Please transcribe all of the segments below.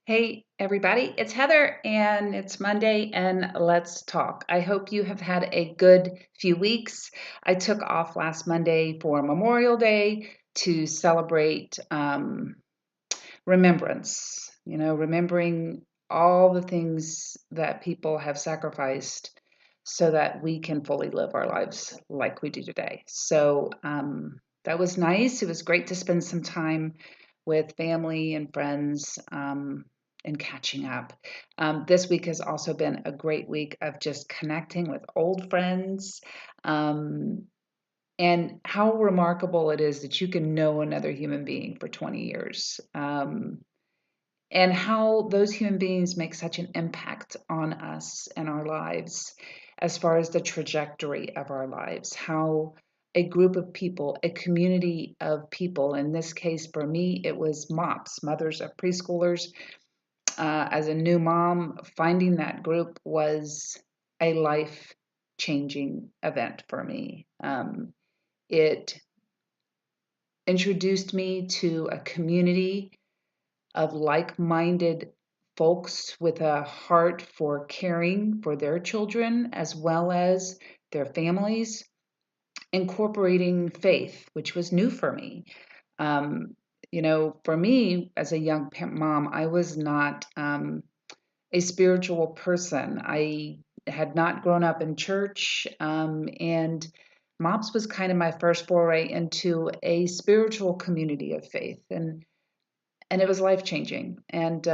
Hey, everybody, it's Heather, and it's Monday, and let's talk. I hope you have had a good few weeks. I took off last Monday for Memorial Day to celebrate remembrance, remembering all the things that people have sacrificed so that we can fully live our lives like we do today. So that was nice. It was great to spend some time with family and friends and catching up. This week has also been a great week of just connecting with old friends. Um, and how remarkable it is that you can know another human being for 20 years. And how those human beings make such an impact on us and our lives as far as the trajectory of our lives. How a group of people, a community of people, in this case for me, it was MOPS, Mothers of Preschoolers. As a new mom, finding that group was a life changing event for me. It introduced me to a community of like minded folks with a heart for caring for their children as well as their families, incorporating faith, which was new for me. Um, for me as a young mom, I was not a spiritual person. I had not grown up in church, and MOPS was kind of my first foray into a spiritual community of faith. And it was life changing. And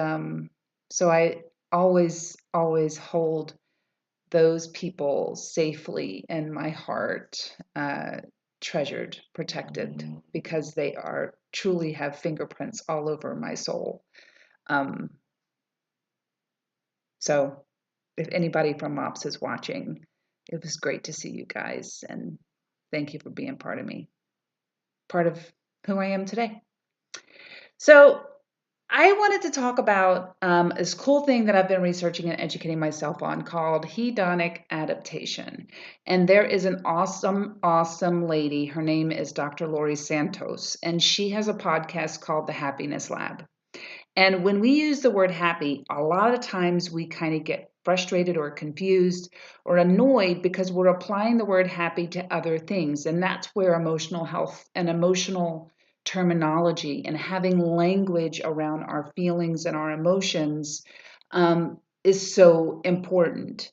so I always hold those people safely in my heart, treasured, protected, because they are truly have fingerprints all over my soul. Um, so if anybody from MOPS is watching, it was great to see you guys, and thank you for being part of me, part of who I am today. So I wanted to talk about this cool thing that I've been researching and educating myself on called hedonic adaptation. And there is an awesome lady. Her name is Dr. Laurie Santos, and she has a podcast called The Happiness Lab. And when we use the word happy, a lot of times we kind of get frustrated or confused or annoyed because we're applying the word happy to other things. And that's where emotional health and emotional terminology and having language around our feelings and our emotions is so important.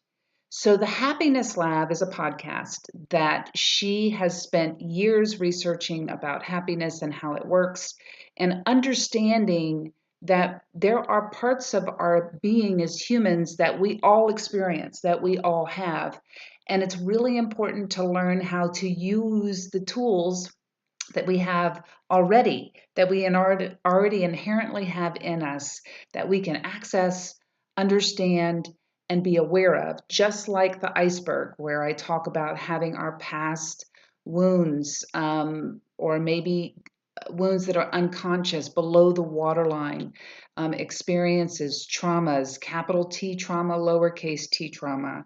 So, the Happiness Lab is a podcast that she has spent years researching about happiness and how it works and understanding that there are parts of our being as humans that we all experience, that we all have. And it's really important to learn how to use the tools that we have already, that we already inherently have in us, that we can access, understand, and be aware of, just like the iceberg, where I talk about having our past wounds, or maybe wounds that are unconscious below the waterline, experiences, traumas, capital T trauma, lowercase t trauma,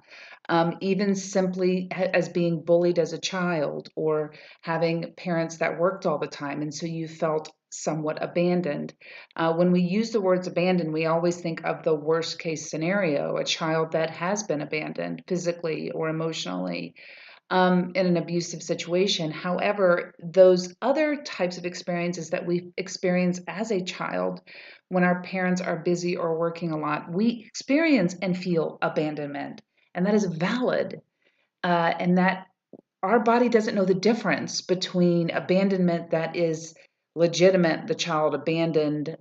even simply as being bullied as a child or having parents that worked all the time. And so you felt somewhat abandoned. When we use the words abandoned, we always think of the worst case scenario, a child that has been abandoned physically or emotionally, in an abusive situation. However, those other types of experiences that we experience as a child, when our parents are busy or working a lot, we experience and feel abandonment. And that is valid. And that our body doesn't know the difference between abandonment that is legitimate, the child abandoned,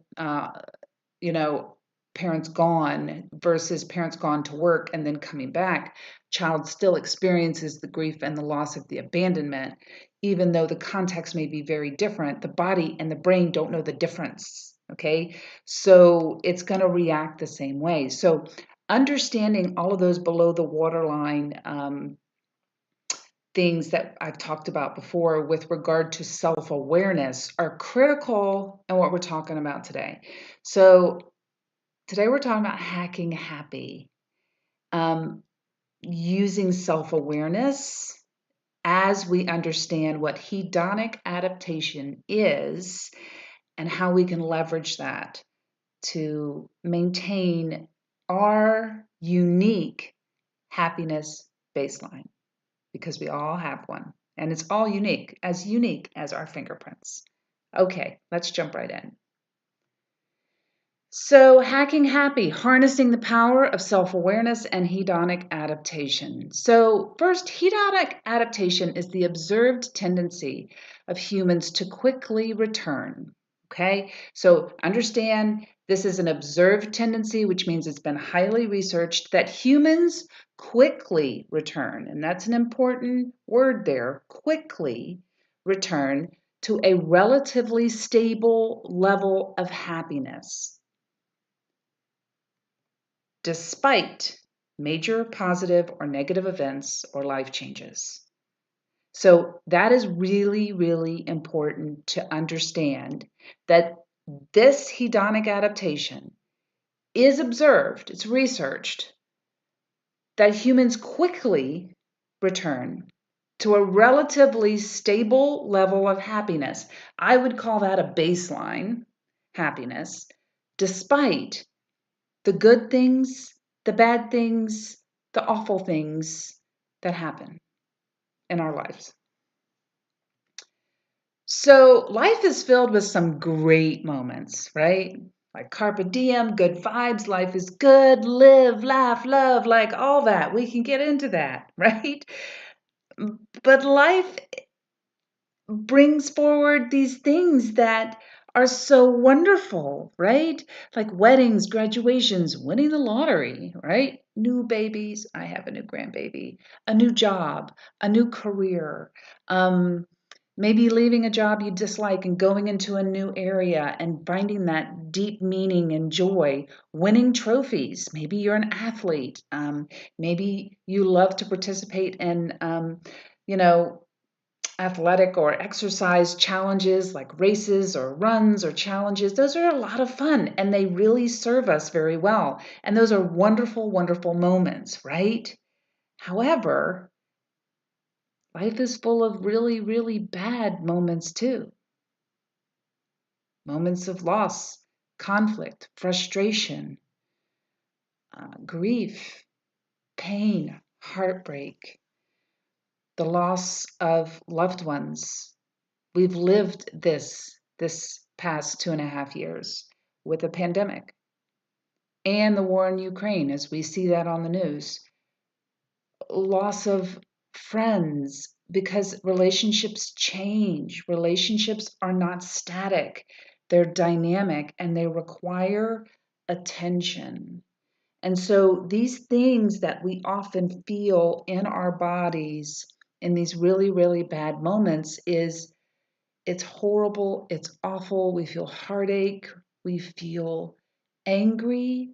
you know, parents gone versus parents gone to work and then coming back. Child still experiences the grief and the loss of the abandonment, even though the context may be very different. The body and the brain don't know the difference. Okay. So it's going to react the same way. So understanding all of those below the waterline things that I've talked about before with regard to self awareness are critical in what we're talking about today. So, today we're talking about hacking happy, um, using self awareness as we understand what hedonic adaptation is and how we can leverage that to maintain our unique happiness baseline, because we all have one, and it's all unique as our fingerprints. Okay, let's jump right in. So, hacking happy, harnessing the power of self-awareness and hedonic adaptation. So, first, hedonic adaptation is the observed tendency of humans to quickly return. Okay, so understand this is an observed tendency, which means it's been highly researched that humans quickly return, and that's an important word there, quickly return to a relatively stable level of happiness, despite major positive or negative events or life changes. So that is really, really important to understand, that this hedonic adaptation is observed, it's researched, that humans quickly return to a relatively stable level of happiness. I would call that a baseline happiness, despite the good things, the bad things, the awful things that happen in our lives. So life is filled with some great moments, right? Like carpe diem, good vibes, life is good, live, laugh, love, like all that. We can get into that, right? But life brings forward these things that are so wonderful, right? Like weddings, graduations, winning the lottery, right? New babies. I have a new grandbaby, a new job, a new career. Maybe leaving a job you dislike and going into a new area and finding that deep meaning and joy, winning trophies. Maybe you're an athlete. Maybe you love to participate in, you know, athletic or exercise challenges like races or runs or challenges. Those are a lot of fun and they really serve us very well. And those are wonderful, wonderful moments, right? However, life is full of really, really bad moments too. Moments of loss, conflict, frustration, grief, pain, heartbreak, the loss of loved ones. We've lived this past 2.5 years with a pandemic and the war in Ukraine, as we see that on the news. Loss of friends, because relationships change. Relationships are not static, they're dynamic and they require attention. And so these things that we often feel in our bodies in these really, really bad moments is, it's horrible, it's awful, we feel heartache, we feel angry,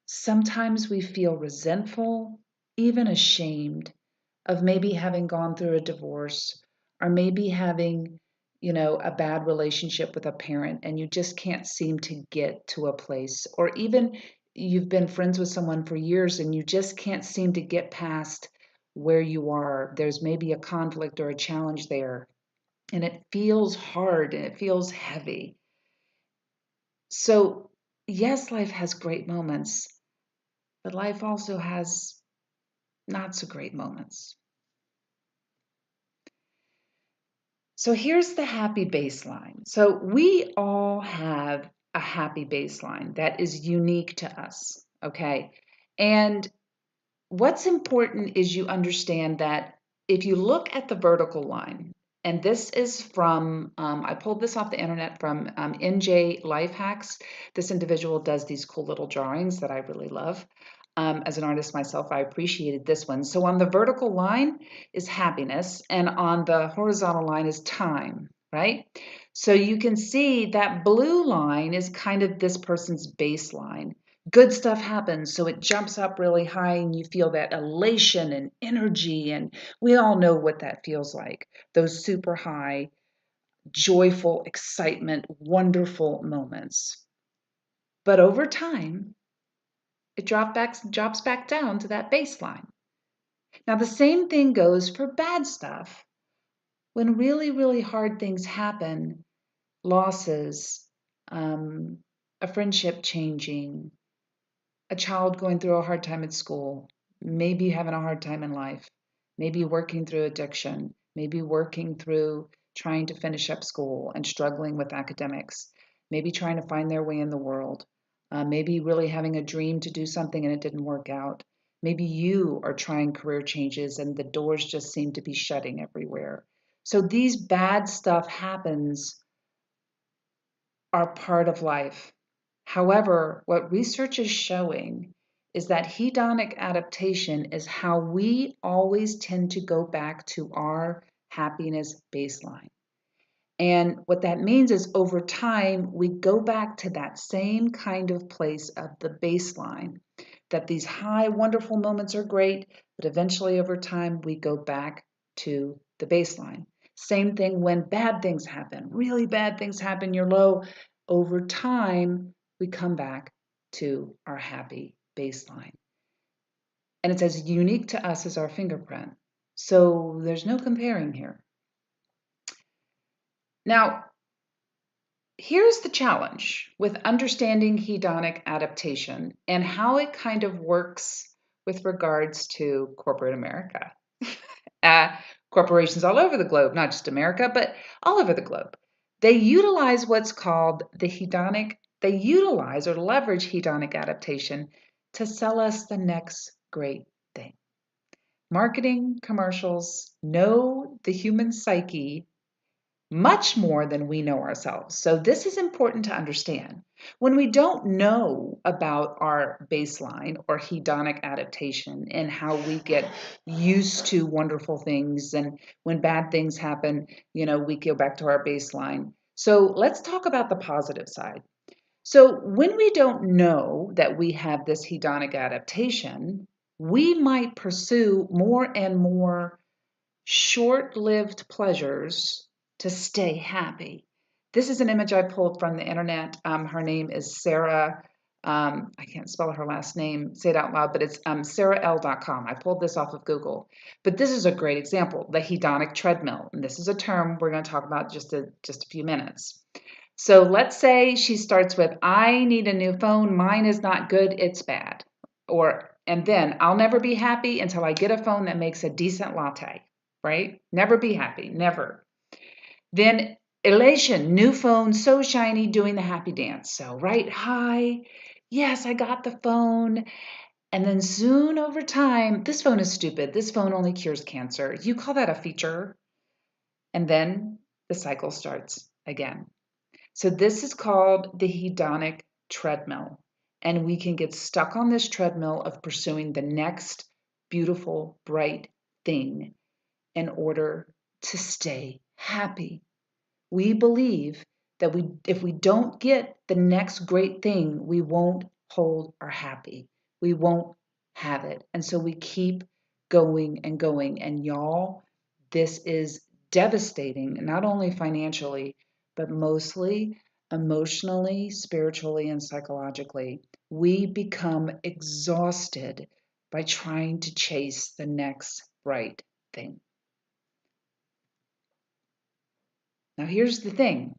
sometimes we feel resentful, even ashamed of maybe having gone through a divorce or maybe having, a bad relationship with a parent and you just can't seem to get to a place, or even you've been friends with someone for years and you just can't seem to get past where you are. There's maybe a conflict or a challenge there and it feels hard and it feels heavy. So, yes, life has great moments, but life also has not so great moments. So here's the happy baseline. So we all have a happy baseline that is unique to us, okay? And what's important is you understand that if you look at the vertical line, and this is from, I pulled this off the internet from NJ Life Hacks. This individual does these cool little drawings that I really love. As an artist myself, I appreciated this one. So on the vertical line is happiness, and on the horizontal line is time, right? So you can see that blue line is kind of this person's baseline. Good stuff happens, so it jumps up really high and you feel that elation and energy, and we all know what that feels like. Those super high, joyful, excitement, wonderful moments. But over time, it drops back down to that baseline. Now, the same thing goes for bad stuff. When really, really hard things happen, losses, a friendship changing, a child going through a hard time at school, maybe having a hard time in life, maybe working through addiction, maybe working through trying to finish up school and struggling with academics, maybe trying to find their way in the world, maybe really having a dream to do something and it didn't work out. Maybe you are trying career changes and the doors just seem to be shutting everywhere. So these bad stuff happens are part of life. However, what research is showing is that hedonic adaptation is how we always tend to go back to our happiness baseline. And what that means is over time, we go back to that same kind of place of the baseline, that these high, wonderful moments are great, but eventually over time, we go back to the baseline. Same thing when bad things happen, really bad things happen, you're low. Over time, we come back to our happy baseline. And it's as unique to us as our fingerprint. So there's no comparing here. Now, here's the challenge with understanding hedonic adaptation and how it kind of works with regards to corporate America. Corporations all over the globe, not just America, but all over the globe. They utilize what's called they utilize or leverage hedonic adaptation to sell us the next great thing. Marketing commercials know the human psyche much more than we know ourselves. So this is important to understand. When we don't know about our baseline or hedonic adaptation and how we get used to wonderful things, and when bad things happen, we go back to our baseline. So let's talk about the positive side. So when we don't know that we have this hedonic adaptation, we might pursue more and more short-lived pleasures to stay happy. This is an image I pulled from the internet. Her name is Sarah. I can't spell her last name, say it out loud, but it's sarahL.com. I pulled this off of Google. But this is a great example, the hedonic treadmill. And this is a term we're going to talk about just a few minutes. So let's say she starts with, I need a new phone. Mine is not good, it's bad. And then I'll never be happy until I get a phone that makes a decent latte, right? Never be happy, never. Then elation, new phone, so shiny, doing the happy dance. So, right, hi, yes, I got the phone. And then soon over time, this phone is stupid. This phone only cures cancer. You call that a feature? And then the cycle starts again. So this is called the hedonic treadmill. And we can get stuck on this treadmill of pursuing the next beautiful, bright thing in order to stay happy. We believe that if we don't get the next great thing, we won't hold our happy. We won't have it. And so we keep going and going. And y'all, this is devastating, not only financially, but mostly emotionally, spiritually, and psychologically. We become exhausted by trying to chase the next right thing. Now, here's the thing.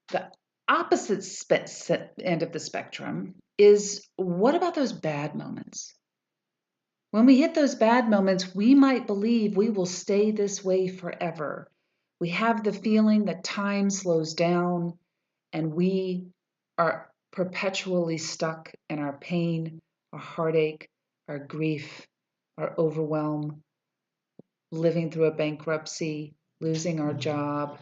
The opposite end of the spectrum is, what about those bad moments? When we hit those bad moments, we might believe we will stay this way forever. We have the feeling that time slows down and we are perpetually stuck in our pain, our heartache, our grief, our overwhelm, living through a bankruptcy, losing our job.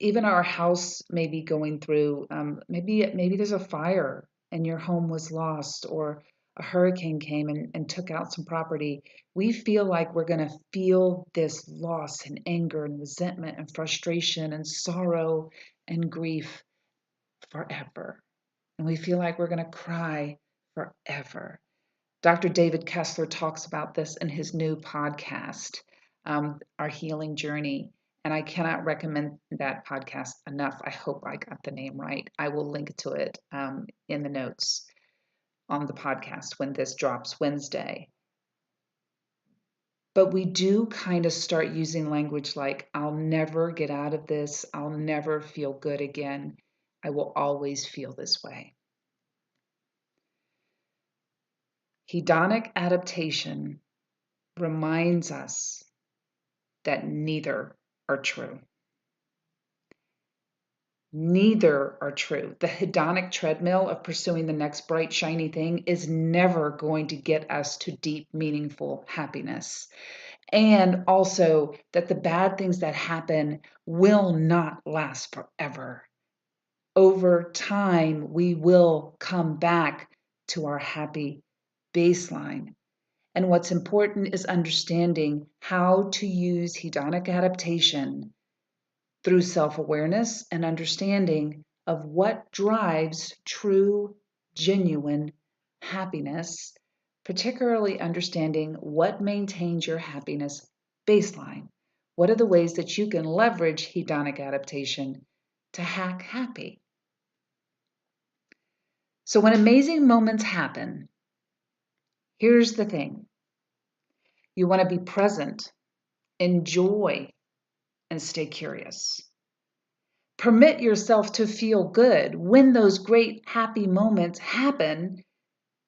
Even our house may be going through, maybe there's a fire and your home was lost, or a hurricane came and took out some property. We feel like we're going to feel this loss and anger and resentment and frustration and sorrow and grief forever. And we feel like we're going to cry forever. Dr. David Kessler talks about this in his new podcast, Our Healing Journey. And I cannot recommend that podcast enough. I hope I got the name right. I will link to it in the notes on the podcast when this drops Wednesday. But we do kind of start using language like, I'll never get out of this. I'll never feel good again. I will always feel this way. Hedonic adaptation reminds us that neither are true. Neither are true. The hedonic treadmill of pursuing the next bright, shiny thing is never going to get us to deep, meaningful happiness. And also that the bad things that happen will not last forever. Over time, we will come back to our happy baseline. And what's important is understanding how to use hedonic adaptation through self-awareness and understanding of what drives true, genuine happiness, particularly understanding what maintains your happiness baseline. What are the ways that you can leverage hedonic adaptation to hack happy? So when amazing moments happen, here's the thing. You want to be present, enjoy, and stay curious. Permit yourself to feel good. When those great happy moments happen,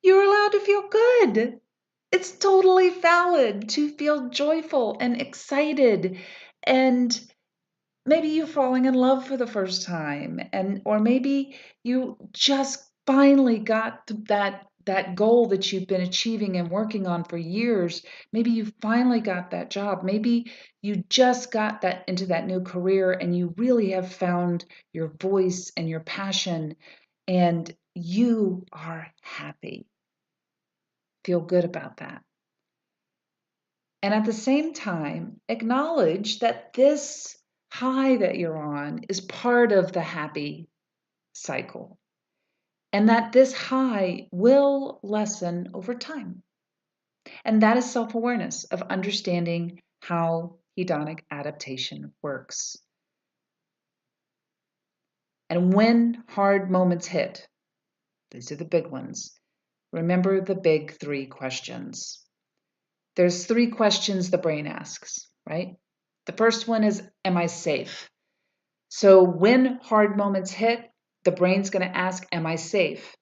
you're allowed to feel good. It's totally valid to feel joyful and excited, and maybe you're falling in love for the first time, or maybe you just finally got to that goal that you've been achieving and working on for years. Maybe you finally got that job. Maybe you just got that into that new career and you really have found your voice and your passion and you are happy. Feel good about that. And at the same time, acknowledge that this high that you're on is part of the happy cycle, and that this high will lessen over time. And that is self awareness of understanding how hedonic adaptation works. And when hard moments hit, these are the big ones, remember the big three questions. There's three questions the brain asks, right? The first one is, am I safe? So when hard moments hit, the brain's going to ask, am I safe?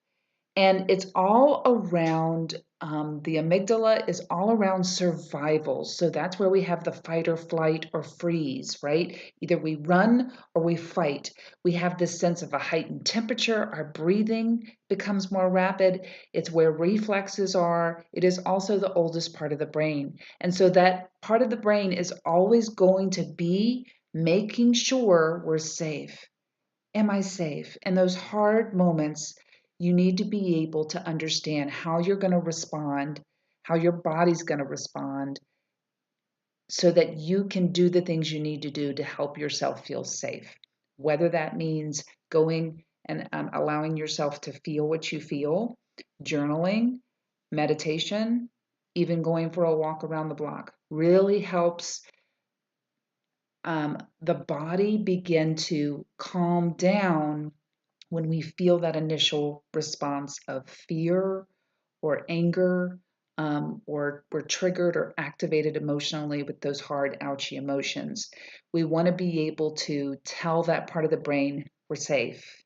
And it's all around, the amygdala is all around survival. So that's where we have the fight or flight or freeze, right? Either we run or we fight. We have this sense of a heightened temperature. Our breathing becomes more rapid. It's where reflexes are. It is also the oldest part of the brain. And so that part of the brain is always going to be making sure we're safe. Am I safe? And those hard moments, you need to be able to understand how you're going to respond, how your body's going to respond, so that you can do the things you need to do to help yourself feel safe. Whether that means going and allowing yourself to feel what you feel, journaling, meditation, even going for a walk around the block really helps the body begin to calm down when we feel that initial response of fear or anger, or we're triggered or activated emotionally with those hard, ouchy emotions. We want to be able to tell that part of the brain, we're safe.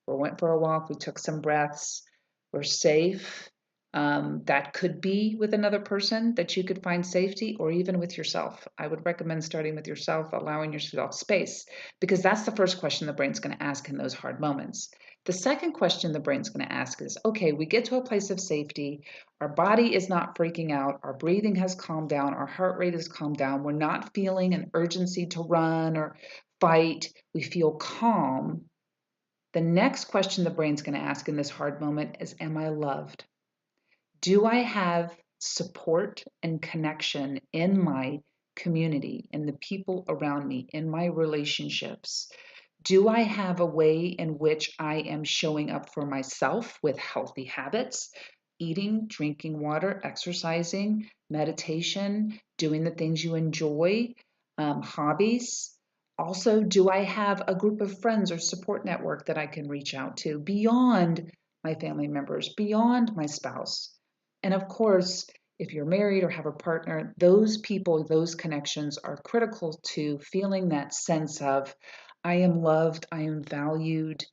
We went for a walk, we took some breaths, we're safe. That could be with another person that you could find safety, or even with yourself. I would recommend starting with yourself, allowing yourself space, because that's the first question the brain's going to ask in those hard moments. The second question the brain's going to ask is, okay, we get to a place of safety. Our body is not freaking out. Our breathing has calmed down. Our heart rate has calmed down. We're not feeling an urgency to run or fight. We feel calm. The next question the brain's going to ask in this hard moment is, am I loved? Do I have support and connection in my community, in the people around me, in my relationships? Do I have a way in which I am showing up for myself with healthy habits, eating, drinking water, exercising, meditation, doing the things you enjoy, hobbies? Also, do I have a group of friends or support network that I can reach out to beyond my family members, beyond my spouse? And of course, if you're married or have a partner, those people, those connections are critical to feeling that sense of, I am loved, I am valued,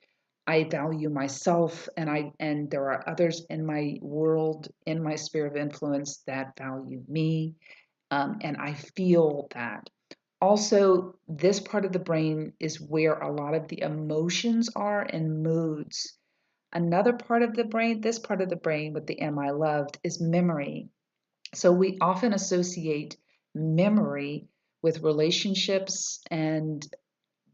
I value myself, and there are others in my world, in my sphere of influence, that value me, and I feel that. Also, this part of the brain is where a lot of the emotions are and moods. Another part of the brain, this part of the brain with the am I loved, is memory. So we often associate memory with relationships and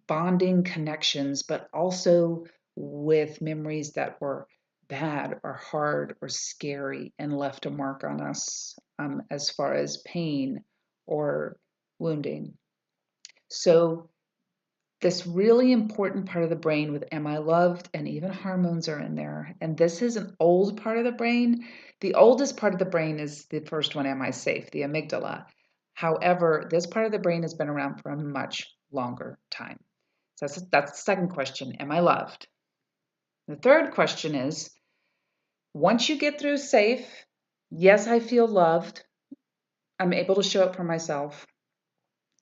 bonding connections, but also with memories that were bad or hard or scary and left a mark on us, as far as pain or wounding. So, this really important part of the brain with Am I Loved and even hormones are in there. And this is an old part of the brain. The oldest part of the brain is the first one, Am I Safe? The amygdala. However, this part of the brain has been around for a much longer time. So that's the second question, Am I loved? The third question is, once you get through safe, yes, I feel loved, I'm able to show up for myself,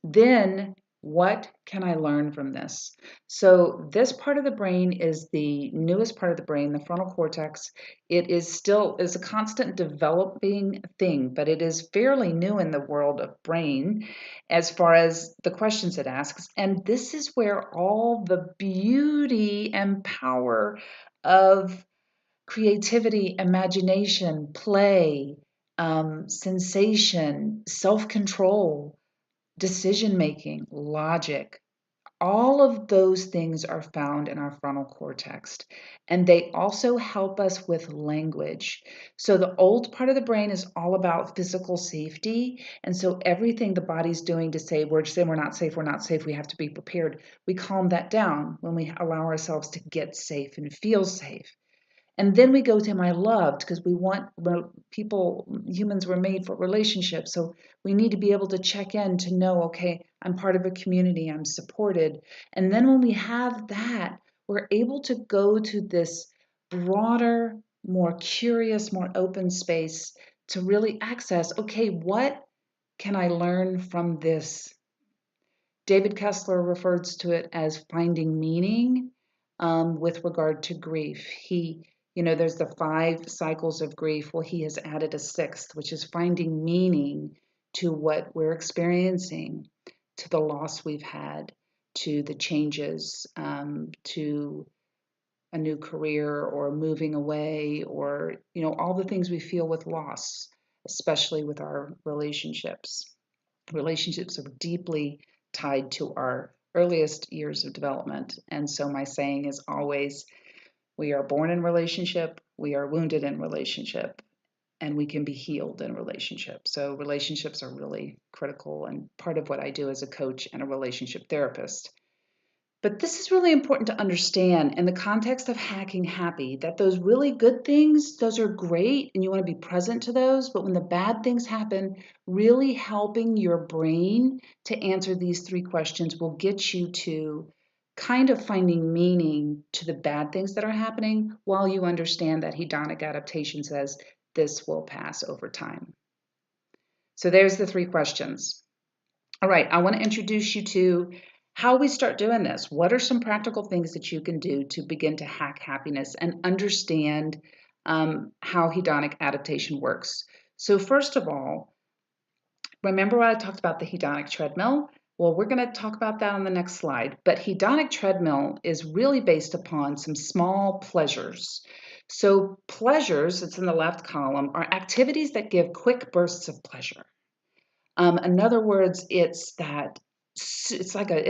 then what can I learn from this? So, this part of the brain is the newest part of the brain, the frontal cortex. It is a constant developing thing, but it is fairly new in the world of brain as far as the questions it asks. And this is where all the beauty and power of creativity, imagination, play, sensation, self control, decision making, logic, all of those things are found in our frontal cortex. And they also help us with language. So the old part of the brain is all about physical safety. And so everything the body's doing to say, we're not safe, we're not safe, we have to be prepared, we calm that down when we allow ourselves to get safe and feel safe. And then we go to Am I Loved? Because we want people, humans were made for relationships. So we need to be able to check in to know, okay, I'm part of a community, I'm supported. And then when we have that, we're able to go to this broader, more curious, more open space to really access, okay, what can I learn from this? David Kessler refers to it as finding meaning, with regard to grief. There's the 5 cycles of grief. Well, he has added a sixth, which is finding meaning to what we're experiencing, to the loss we've had, to the changes, to a new career or moving away, or, all the things we feel with loss, especially with our relationships. Relationships are deeply tied to our earliest years of development. And so my saying is always, we are born in relationship, we are wounded in relationship, and we can be healed in relationship. So relationships are really critical and part of what I do as a coach and a relationship therapist. But this is really important to understand in the context of hacking happy, that those really good things, those are great and you want to be present to those. But when the bad things happen, really helping your brain to answer these 3 questions will get you to kind of finding meaning to the bad things that are happening while you understand that hedonic adaptation says this will pass over time. So there's the 3 questions. All right, I want to introduce you to how we start doing this. What are some practical things that you can do to begin to hack happiness and understand how hedonic adaptation works? So, first of all, remember what I talked about the hedonic treadmill? Well, we're going to talk about that on the next slide. But hedonic treadmill is really based upon some small pleasures. So, pleasures, it's in the left column, are activities that give quick bursts of pleasure. In other words, it's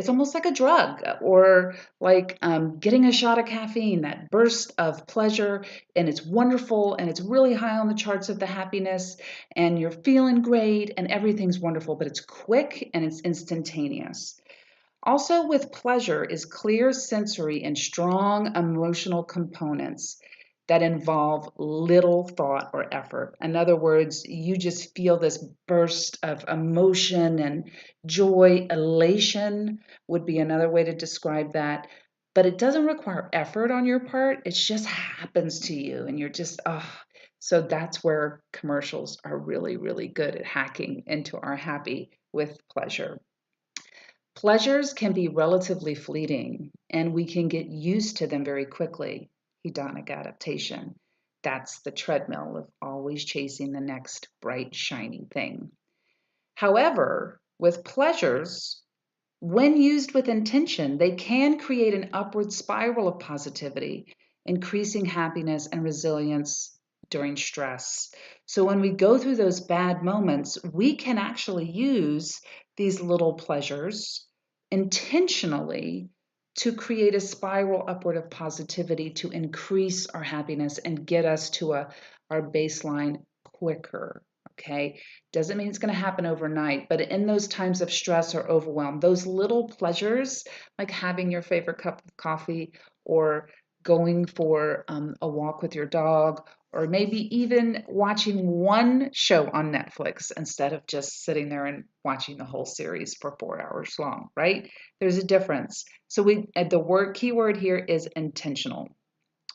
almost like a drug, or like getting a shot of caffeine, that burst of pleasure, and it's wonderful and it's really high on the charts of the happiness, and you're feeling great and everything's wonderful, but it's quick and it's instantaneous. Also, with pleasure is clear sensory and strong emotional components that involve little thought or effort. In other words, you just feel this burst of emotion and joy, elation would be another way to describe that. But it doesn't require effort on your part, it just happens to you, and you're just, oh. So that's where commercials are really, really good at hacking into our happy with pleasure. Pleasures can be relatively fleeting, and we can get used to them very quickly. Hedonic adaptation. That's the treadmill of always chasing the next bright, shiny thing. However, with pleasures, when used with intention, they can create an upward spiral of positivity, increasing happiness and resilience during stress. So, when we go through those bad moments, we can actually use these little pleasures intentionally to create a spiral upward of positivity to increase our happiness and get us to our baseline quicker. Okay, doesn't mean it's going to happen overnight, but in those times of stress or overwhelm, those little pleasures, like having your favorite cup of coffee or going for a walk with your dog, or maybe even watching one show on Netflix instead of just sitting there and watching the whole series for 4 hours long, right? There's a difference. So the keyword here is intentional.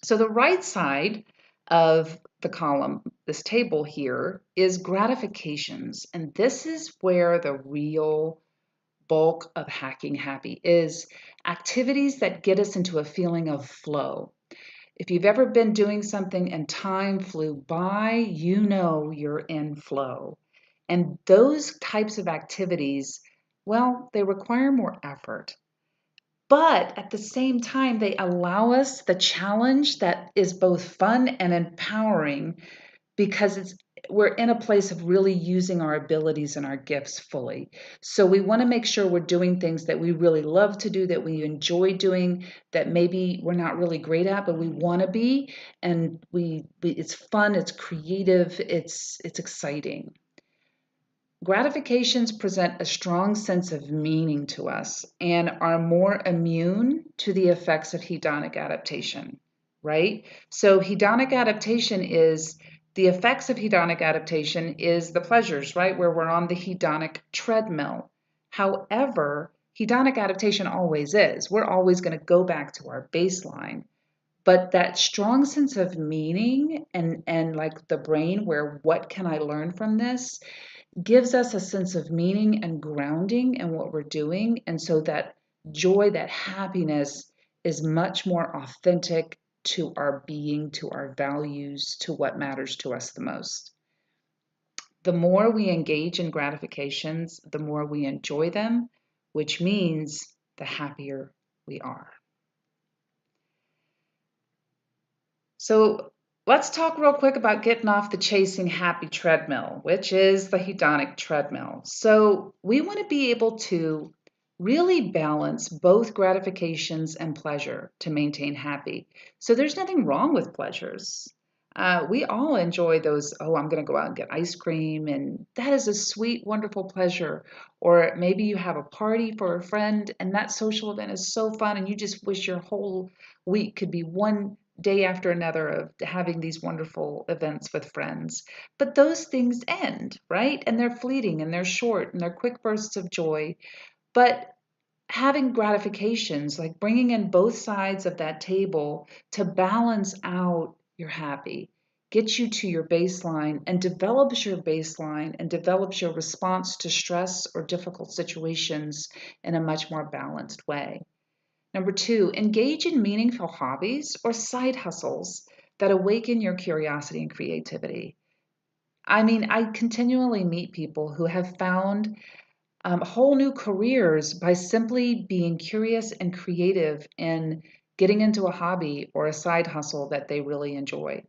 So the right side of the column, this table here, is gratifications. And this is where the real bulk of Hacking Happy is: activities that get us into a feeling of flow. If you've ever been doing something and time flew by, you know you're in flow. And those types of activities, well, they require more effort. But at the same time, they allow us the challenge that is both fun and empowering because we're in a place of really using our abilities and our gifts fully. So we want to make sure we're doing things that we really love to do, that we enjoy doing, that maybe we're not really great at, but we want to be. And it's fun, it's creative, it's exciting. Gratifications present a strong sense of meaning to us and are more immune to the effects of hedonic adaptation, right? So hedonic adaptation is the effects of hedonic adaptation is the pleasures, right? Where we're on the hedonic treadmill. However, hedonic adaptation always is. We're always going to go back to our baseline. But that strong sense of meaning and like the brain where what can I learn from this gives us a sense of meaning and grounding in what we're doing. And so that joy, that happiness is much more authentic to our being, to our values, to what matters to us the most. The more we engage in gratifications, the more we enjoy them, which means the happier we are. So let's talk real quick about getting off the chasing happy treadmill, which is the hedonic treadmill. So we want to be able to really balance both gratifications and pleasure to maintain happy. So there's nothing wrong with pleasures. We all enjoy those. Oh, I'm going to go out and get ice cream, and that is a sweet, wonderful pleasure. Or maybe you have a party for a friend, and that social event is so fun, and you just wish your whole week could be one day after another of having these wonderful events with friends. But those things end, right? And they're fleeting and they're short and they're quick bursts of joy. But having gratifications, like bringing in both sides of that table to balance out your happy, gets you to your baseline and develops your baseline and develops your response to stress or difficult situations in a much more balanced way. Number two, engage in meaningful hobbies or side hustles that awaken your curiosity and creativity. I mean, I continually meet people who have found whole new careers by simply being curious and creative and getting into a hobby or a side hustle that they really enjoy.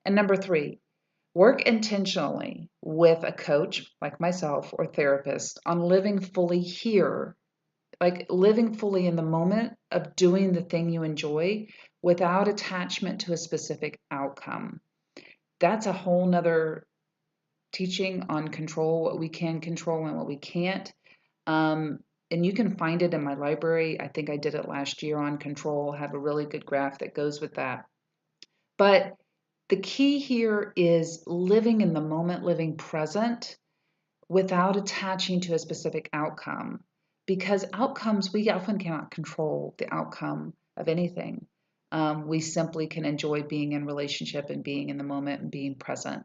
And number three, work intentionally with a coach like myself or therapist on living fully here, like living fully in the moment of doing the thing you enjoy without attachment to a specific outcome. That's a whole nother teaching on control, what we can control and what we can't. And you can find it in my library. I think I did it last year on control. I have a really good graph that goes with that. But the key here is living in the moment, living present without attaching to a specific outcome. Because outcomes, we often cannot control the outcome of anything. We simply can enjoy being in relationship and being in the moment and being present.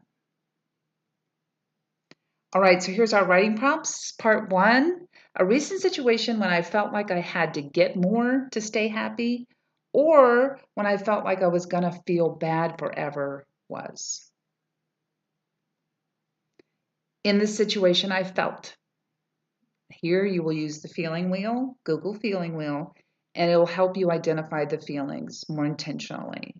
All right, so here's our writing prompts. Part one, A recent situation when I felt like I had to get more to stay happy, or when I felt like I was going to feel bad forever was. In this situation, I felt. Here you will use the feeling wheel, Google feeling wheel, and it will help you identify the feelings more intentionally.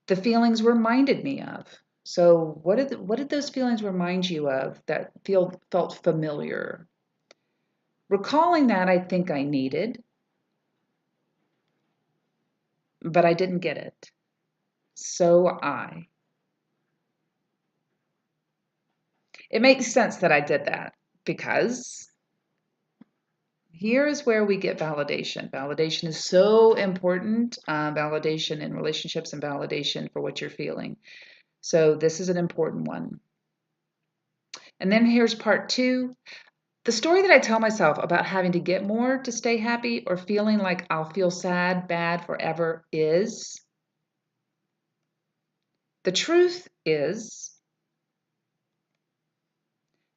The feelings reminded me of. So what did those feelings remind you of that felt familiar? Recalling that I think I needed, but I didn't get it. It makes sense that I did that because here is where we get validation. Validation is so important, validation in relationships and validation for what you're feeling. So this is an important one. And then here's part 2. The story that I tell myself about having to get more to stay happy or feeling like I'll feel sad, bad forever is, the truth is,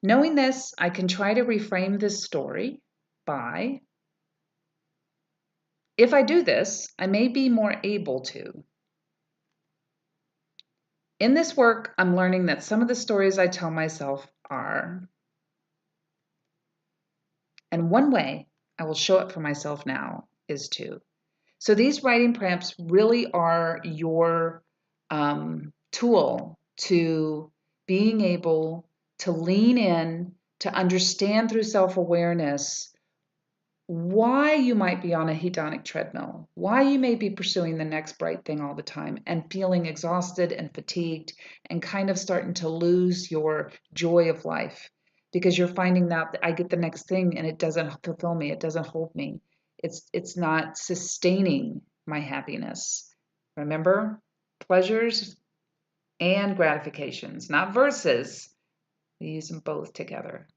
knowing this, I can try to reframe this story by, if I do this, I may be more able to. In this work, I'm learning that some of the stories I tell myself are, and one way I will show it for myself now is to. So these writing prompts really are your tool to being able to lean in, to understand through self-awareness why you might be on a hedonic treadmill, why you may be pursuing the next bright thing all the time and feeling exhausted and fatigued and kind of starting to lose your joy of life because you're finding that I get the next thing and it doesn't fulfill me, it doesn't hold me. It's not sustaining my happiness. Remember, pleasures and gratifications, not versus. We use them both together.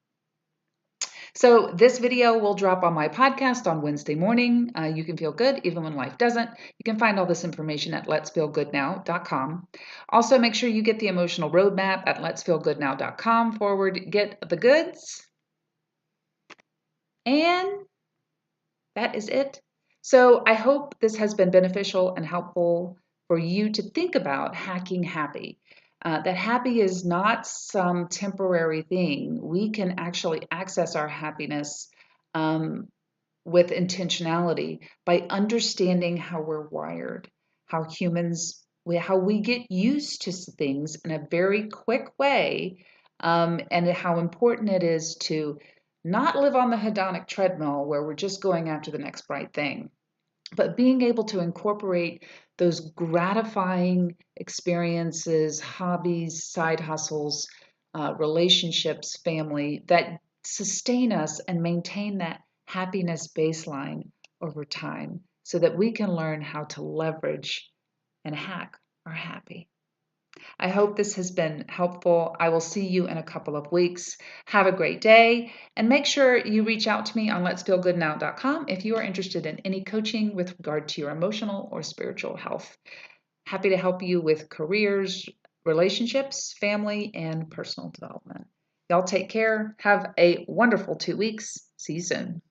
So this video will drop on my podcast on Wednesday morning. You can feel good even when life doesn't. You can find all this information at letsfeelgoodnow.com. Also, make sure you get the emotional roadmap at letsfeelgoodnow.com/get the goods. And that is it. So I hope this has been beneficial and helpful for you to think about hacking happy. That happy is not some temporary thing. We can actually access our happiness with intentionality by understanding how we're wired, how we get used to things in a very quick way, and how important it is to not live on the hedonic treadmill where we're just going after the next bright thing, but being able to incorporate those gratifying experiences, hobbies, side hustles, relationships, family that sustain us and maintain that happiness baseline over time so that we can learn how to leverage and hack our happy. I hope this has been helpful. I will see you in a couple of weeks. Have a great day and make sure you reach out to me on letsfeelgoodnow.com if you are interested in any coaching with regard to your emotional or spiritual health. Happy to help you with careers, relationships, family, and personal development. Y'all take care. Have a wonderful 2 weeks. See you soon.